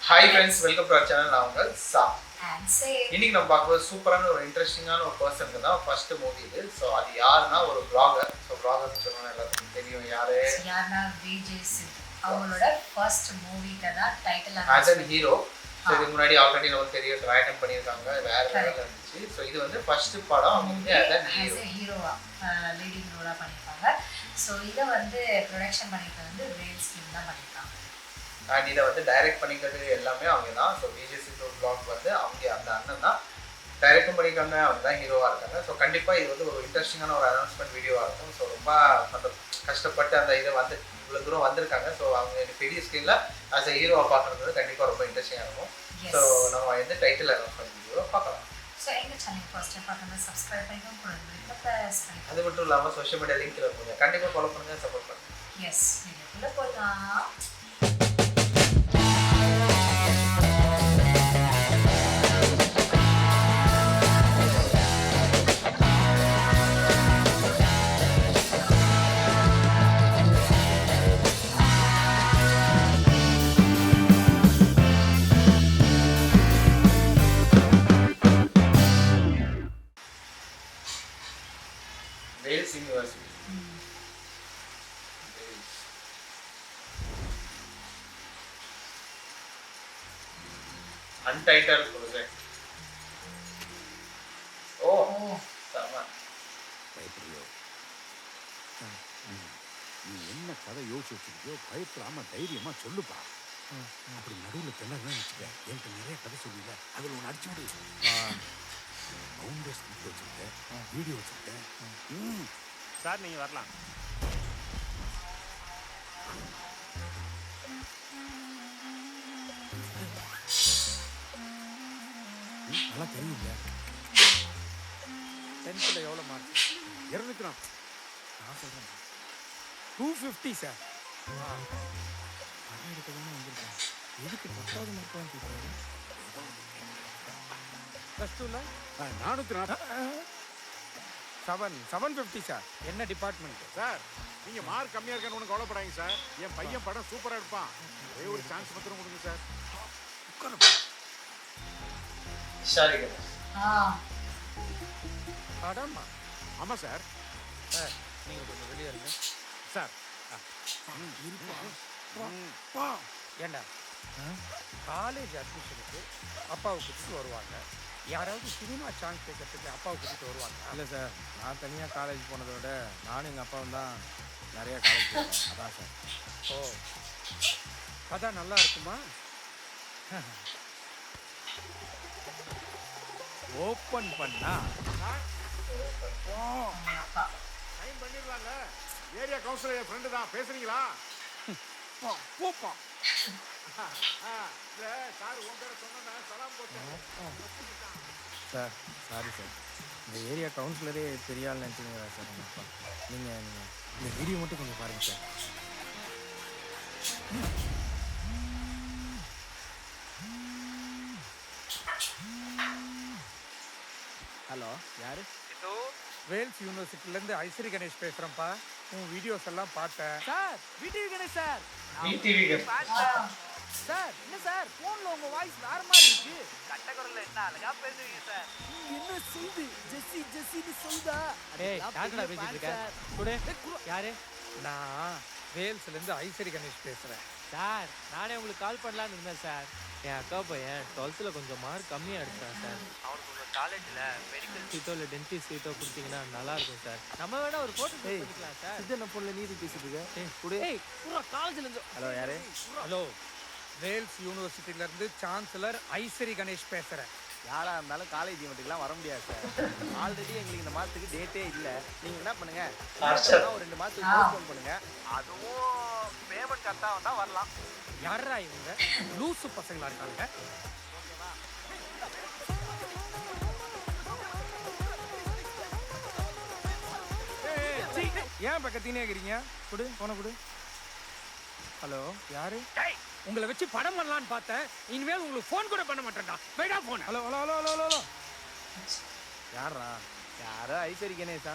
Hi friends, welcome to our channel. நான் உங்கள் சா. இன்னைக்கு நம்ம பார்க்கும்போது சூப்பரான ஒரு இன்ட்ரெஸ்டிங்கான ஒரு பர்சனுக்கு தான் ஃபர்ஸ்ட் மூவி இது. ஸோ அது யாருன்னா ஒரு பிளாகர். ஸோ பிளாகர்னு சொன்னா எல்லாத்துக்கும் தெரியும் யாருன்னா விஜய் சித்து. அவங்களோட ஃபர்ஸ்ட் மூவிக்கு தான் title as a hero. So இதுக்கு முன்னாடி ஆல்ரெடி நமக்கு தெரியும் ட்ரைடன் பண்ணியிருக்காங்க, வேற லெவலில் இருந்துச்சு. ஸோ இது வந்து ஃபர்ஸ்ட் படம் அவங்க வந்து ஆஸ் அ ஹீரோவா லீடிங் ரோலாக பண்ணியிருக்காங்க. ஸோ இதை வந்து ப்ரொடக்ஷன் பண்ணியிருக்கிறது வந்து வேல்ஸ் டீம் தான் பண்ணியிருக்காங்க. அண்ட் இதை வந்து டைரக்ட் பண்ணிக்கிறது எல்லாமே அவங்க தான். ஸோ விஜய் சித்து பிளாக் வந்து அவங்க அந்த அண்ணன் தான் டைரக்டும் பண்ணியிருக்காங்க, அவங்க தான் ஹீரோவாக இருக்காங்க. ஸோ கண்டிப்பாக இது வந்து ஒரு இன்ட்ரெஸ்டிங்கான ஒரு அனௌன்ஸ்மெண்ட் வீடியோவாக இருக்கும். ஸோ ரொம்ப அந்த கஷ்டப்பட்டு அந்த இதை வந்து இவ்வளோ தூரம் வந்திருக்காங்க. ஸோ அவங்க பெரிய ஸ்க்ரீனில் ஆஸ் அ ஹீரோவாக பார்க்குறது கண்டிப்பாக ரொம்ப இன்ட்ரெஸ்டிங்காக இருக்கும். ஸோ நம்ம வந்து டைட்டில் அனௌன்ஸ்மெண்ட் வீடியோவை பார்க்கலாம். ஸோ எங்கள் சேனல் ஃபர்ஸ்ட் டைம் பார்க்கணும், சப்ஸ்கிரைப் பண்ணிக்கோங்க. அது மட்டும் இல்லாமல் சோஷியல் மீடியா லிங்க் இருக்கும், கண்டிப்பாக ஃபாலோ பண்ணுங்கள், சப்போர்ட் பண்ணுங்கள். எஸ், வீடியோக்குள்ளே போகலாம். Vels university untitled project. ஓ சம பயப்படியோ? நீ என்ன கதை யோசிச்சு வச்சிருக்கியோ பயப்படாம தைரியமா சொல்லுப்பா. அப்படி நடுவில் திணறா வச்சுக்க, என்கிட்ட நிறைய கதை சொல்லியில அதில் ஒன்று அடிச்சு விடு. பவுண்டர் ஸ்கிரிப்ட் வச்சுருக்கேன், வீடியோ வச்சுருக்கேன். சார் நீங்கள் வரலாம். நல்லா தெரியுங்க. 10th எவ்வளோ மார்க்? 200. நான் சொல்கிறேன் 250 சார். படம் எடுக்க தானே வந்திருக்கேன், எதுக்கு 10வது மார்க் தான் கேட்குறாரு? +2ல 750 சார். என்ன டிபார்ட்மெண்ட்டு சார்? நீங்கள் மார்க் கம்மியாக இருக்கான்னு ஒன்றும் கவலைப்படாதீங்க சார். என் பையன் படம் சூப்பராக எடுப்பான். ஒரே ஒரு சான்ஸ் மாத்திரம் கொடுங்க சார். ஷாரி கணேஷ். அடாமா. ஆமாம் சார். சார் நீங்கள் கொஞ்சம் வெளியே இருங்க சார் ஏண்டா காலேஜ் அட்மிஷனுக்கு அப்பாவை கூட்டிட்டு வருவாங்க, யாராவது சினிமா சான்ஸ் கேட்கறதுக்கு அப்பாவை கூட்டிட்டு வருவாங்க. இல்லை சார், நான் தனியாக காலேஜ் போனதை விட நானும் எங்கள் அப்பாவும் தான் நிறையா காலேஜ் போனோம். அதான் சார். ஓ, கதை நல்லா இருக்குமா? ஓப்பன் பண்ணா சைன் பண்ணிடலாங்க. ஏரியா கவுன்சிலர் என் ஃப்ரெண்டு தான், பேசுறீங்களா? போப்பா. இல்லை சார், உன் பேரை சொன்னா சலாம் போட்டேன் சார். சாரி சார், இந்த ஏரியா கவுன்சிலரே பெரிய ஆள் நினச்சிங்களா சார் எங்கள் அப்பா. நீங்கள் இந்த வீடியோ மட்டும் கொஞ்சம் பாருங்கள் சார். ஹலோ, யார்? வேல்ஸ் யூனிவர்சிட்டிலேருந்து ஐஸ்வரி கணேஷ் பேசுகிறேன்ப்பா. உன் வீடியோஸ் எல்லாம் பார்த்தேன் sir. VTV Ganesh sir. VTV Ganesh sir, என்ன சார் ஃபோனில் உங்கள் வாய்ஸ் வேற மாதிரி இருக்கு. கட்டக்குரல்ல என்ன அழகா பேசுவீங்க சார். என்ன செய்து ஜெஸ்ஸின்னு சொல்லுதா? யாருடா பேசிட்டு இருக்க? குடு. யாரு? நான் வேல்ஸ்லேருந்து ஐஸ்வரி கணேஷ் பேசுகிறேன் சார். நானே உங்களுக்கு கால் பண்ணலான்னு இருந்தேன் சார். என் அக்கா பையன் 12th கொஞ்சம் மார்க் கம்மியாக எடுத்தான் சார். அவனுக்கு உங்கள் காலேஜில் மெடிக்கல் சீட்டோ இல்லை டென்டிஸ்ட் சீட்டோ கொடுத்தீங்கன்னா நல்லா இருக்கும் சார். நம்ம வேணா ஒரு ஃபோட்டோ பண்ணிக்கலாம் சார். சித்தன ஃபோனில் நீதி பேசிட்டு இருக்க. குடு. பூரா காலேஜ்லேருந்து. ஹலோ, யாரு? ஹலோ, வேல்ஸ் யூனிவர்சிட்டிலேருந்து சான்சலர் ஐஸ்வரி கணேஷ் பேசுகிறேன். யாராக இருந்தாலும் காலேஜ் ஈவெண்ட்டுக்கெலாம் வர முடியாது சார். ஆல்ரெடி எங்களுக்கு இந்த மாதத்துக்கு டேட்டே இல்லை. நீங்கள் என்ன பண்ணுங்கள், ஒரு 2 மாதத்துக்கு போஸ்ட்போன் பண்ணுங்கள். அதுவும் பேமெண்ட் கரெக்டாக வந்தால் வரலாம். யாரா இவங்க? லூசு பசங்களா இருக்காங்க. ஏன் பக்கத்தினே இருக்கிறீங்க? கொடு, போன கொடு. ஹலோ, யாரு? உங்களை வச்சு படம் பண்ணலான்னு பார்த்தேன். இனிமேல் உங்களுக்கு ஃபோன் கூட பண்ண மாட்டேன்டா. வைடா phone. Hello hello hello hello hello. யாரா? யாரோ ஐஸ்வரி கணேஷா?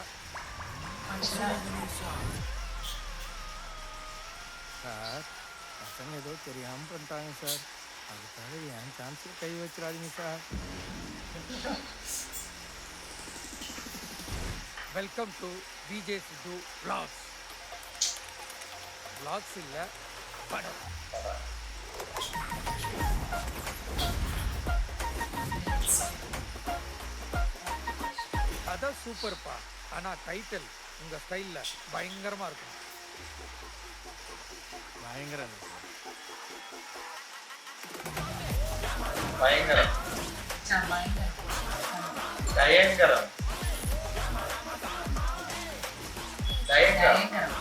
சார், பசங்க ஏதோ தெரியாமல் பண்ணிட்டாங்க சார். அதுக்காக என் சான்ஸில் கை வச்சிடாதீங்க sir. Welcome to VJ Siddhu vlogs. vlogs இல்லை படம். அதான் சூப்பர்ப்பா. ஆனால் டைட்டில் உங்கள் ஸ்டைலில் பயங்கரமாக இருக்கும். பயங்கரம் இல்லை சார். பயங்கரம் பயங்கரம் பயங்கரம் பயங்கரம் பயங்கரம்.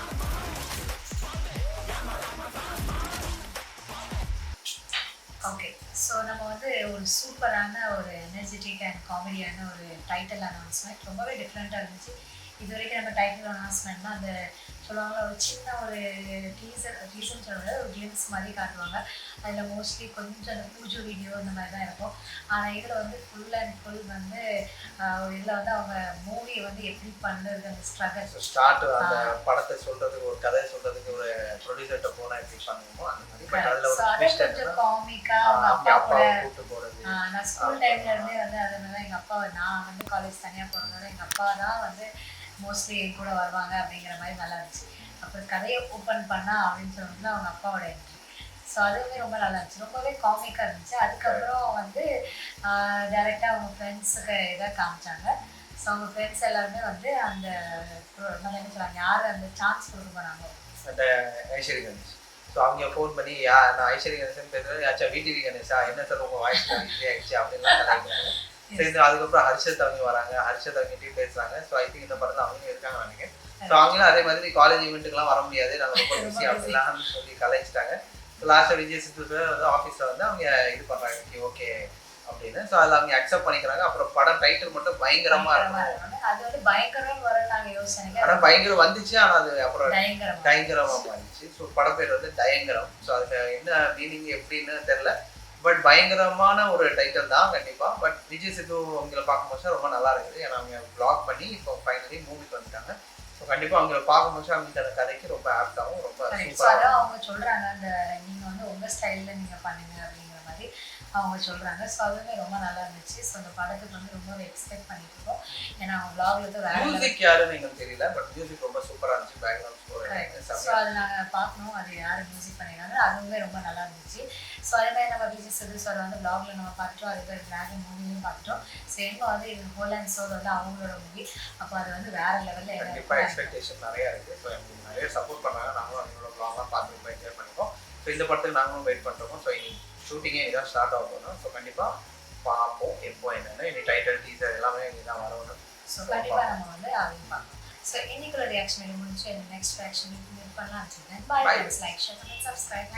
ஓகே, ஸோ நம்ம வந்து ஒரு சூப்பரான ஒரு எனர்ஜெட்டிக் அண்ட் காமெடியான ஒரு டைட்டில் அனௌன்ஸ்மெண்ட், ரொம்பவே டிஃப்ரெண்ட்டாக இருந்துச்சு. இது வரைக்கும் நம்ம டைட்டில் அனௌன்ஸ்மெண்ட்னா அந்த சொல்லுவாங்களா ஒரு சின்ன ஒரு டீசர்னு சொல்கிறது ஒரு கிளிம்ஸ் மாதிரி காட்டுவாங்க. அதில் மோஸ்ட்லி கொஞ்சம் அந்த பூஜை வீடியோ இந்த மாதிரி தான் இருக்கும். ஆனால் இதில் வந்து ஃபுல் அண்ட் ஃபுல் வந்து ஒரு இதில் வந்து அவங்க மூவியை வந்து எப்படி பண்ணுறது அந்த ஸ்ட்ரகல் ஸ்டார்ட் அந்த படத்தை சொல்றதுக்கு ஒரு கதை சொல்றதுக்கு ஒரு ப்ரொடியூசர்கிட்ட போனா எப்படி பண்ணுவோமோ அந்த மாதிரி பட் அதுல ஒரு அதை twist கொஞ்சம் என்னன்னா, காமிக்கா அவங்க அவங்க அப்பா கூட அப்பாவை கூட்டு போறது நான் ஸ்கூல் டைம்ல இருந்தே வந்து அதனால எங்கள் அப்பா நான் வந்து காலேஜ் தனியாக போகிறதுனால எங்கள் அப்பா தான் வந்து மோஸ்ட்லி கூட வருவாங்க அப்படிங்கிற மாதிரி நல்லா இருந்துச்சு. அப்புறம் கதையை ஓப்பன் பண்ணா அப்படின்னு சொல்லிட்டு அவங்க அப்பாவோட என்ட்ரி. ஸோ அதுவுமே ரொம்ப நல்லா இருந்துச்சு, ரொம்பவே காமிக்காக இருந்துச்சு. அதுக்கப்புறம் வந்து டேரெக்டாக அவங்க ஃப்ரெண்ட்ஸுக்கு இதாக காமிச்சாங்க. ஸோ அவங்க ஃப்ரெண்ட்ஸ் எல்லாருமே வந்து அந்த நம்ம என்ன சொல்லுவாங்க யார் அந்த சான்ஸ் கொடுக்க போனாங்க அந்த ஐஸ்வரி கணேஷ். ஸோ அவங்க ஃபோன் பண்ணி நான் ஐஸ்வரி கணேசன் பேசுறது ஆச்சா விடிவி கணேஷா என்ன சார் உங்க வாய்ஸ் ஈஸி ஆயிடுச்சு அப்படின்லாம் கலாய்க்கிறாங்க. சரி அதுக்கப்புறம் ஹர்ஷத் அவங்க வராங்க, ஹர்ஷத் அவங்ககிட்டயும் பேசுறாங்க. ஸோ ஐ திங்க் இந்த படத்தில் அவங்க இருக்காங்க நினைக்கிறேன். ஸோ அவங்களும் அதே மாதிரி காலேஜ் ஈவெண்ட்டுக்குலாம் வர முடியாது, நாங்கள் ரொம்ப பிஸி அப்படிலாம் சொல்லி கலாய்ச்சிட்டாங்க. ஸோ லாஸ்ட்டாக விஜய் சித்து வந்து ஆஃபீஸில் வந்து அவங்க இது பண்ணுறாங்க ஓகே அப்படின்னு. ஸோ அதில் அவங்க அக்செப்ட் பண்ணிக்கிறாங்க. அப்புறம் படம் டைட்டில் மட்டும் பயங்கரமா இருக்கும். அது வந்து பயங்கரம் வர நாங்கள் யோசனைங்க ஆனால் பயங்கரம் வந்துச்சு, ஆனால் அது அப்புறம் பயங்கரம் டயங்கரமாக மாறிச்சு. ஸோ படம் பேர் வந்து டயங்கரம். ஸோ அதுக்கு என்ன மீனிங் எப்படின்னு தெரில, பட் பயங்கரமான ஒரு டைட்டில் தான் கண்டிப்பாக. பட் விஜய் சித்து அவங்கள பார்க்கும்போது ரொம்ப நல்லா இருக்குது. ஏன்னா அவங்க ப்ளாக் பண்ணி இப்போ ஃபைனலி மூவிக்கு வந்துட்டாங்க. ஸோ கண்டிப்பாக அவங்கள பார்க்கும்போது அவங்களுக்கு அந்த கதைக்கு ரொம்ப ஆப்டாகவும் ரொம்ப அதான் அவங்க சொல்றாங்க அந்த நீங்க வந்து உங்க ஸ்டைல்ல நீங்க பண்ணுங்க அப்படிங்கிற மாதிரி அவங்க சொல்றாங்க. ஸோ அதுவுமே ரொம்ப நல்லா இருந்துச்சு. ஸோ அந்த படத்துக்கு வந்து ரொம்ப எக்ஸ்பெக்ட் பண்ணிட்டு இருக்கோம். ஏன்னா அவங்க vlogல இருந்து வேற மியூசிக் யாருன்னு எங்களுக்கு தெரியல, பட் மியூசிக் ரொம்ப சூப்பராக இருந்துச்சு. பேக்ரவுண்ட் ஸ்கோர் ஸோ அது நாங்கள் பார்க்கணும் அது யார் மியூசிக் பண்ணிடுறாங்க, அதுவுமே ரொம்ப நல்லா இருந்துச்சு. ஸோ அதே மாதிரி நம்ம விஜய் சித்து சார் வந்து vlogல நம்ம பார்த்துட்டோம், அதே மாதிரி டிராகன் மூவிலையும் பார்த்துட்டோம். சேம் வந்து இது ஹோல் அண்ட் சோல் வந்து அவங்களோட மூவி. அப்போ அது வந்து வேற லெவலில் கண்டிப்பாக எக்ஸ்பெக்டேஷன் நிறையா இருக்குது. ஸோ எங்களுக்கு நிறைய சப்போர்ட் பண்ணாங்க, நாங்களும் அவங்களோட vlogலாம் பார்த்து ரொம்ப என்ஜாய் பண்ணிப்போம். ஸோ இந்த படத்துக்கு நாங்களும் வெயிட் பண்ணுறோம். ஸோ இனி ஷூட்டிங்கே இதான் ஸ்டார்ட் ஆகணும். ஸோ கண்டிப்பாக பார்ப்போம் எப்போ என்னென்னு. இனி டைட்டில் டீசர் எல்லாமே இனி தான் வரணும். ஸோ கண்டிப்பாக நம்ம வந்து அதையும் பார்க்கணும். ஸோ இன்னைக்குள்ள ரியாக்ஷன் வீடியோ முடிச்சு நெக்ஸ்ட் ரியாக்ஷன் மீட் பண்ணலாம். பாய், லைக் ஷேர் அண்ட் சப்ஸ்கிரைப்.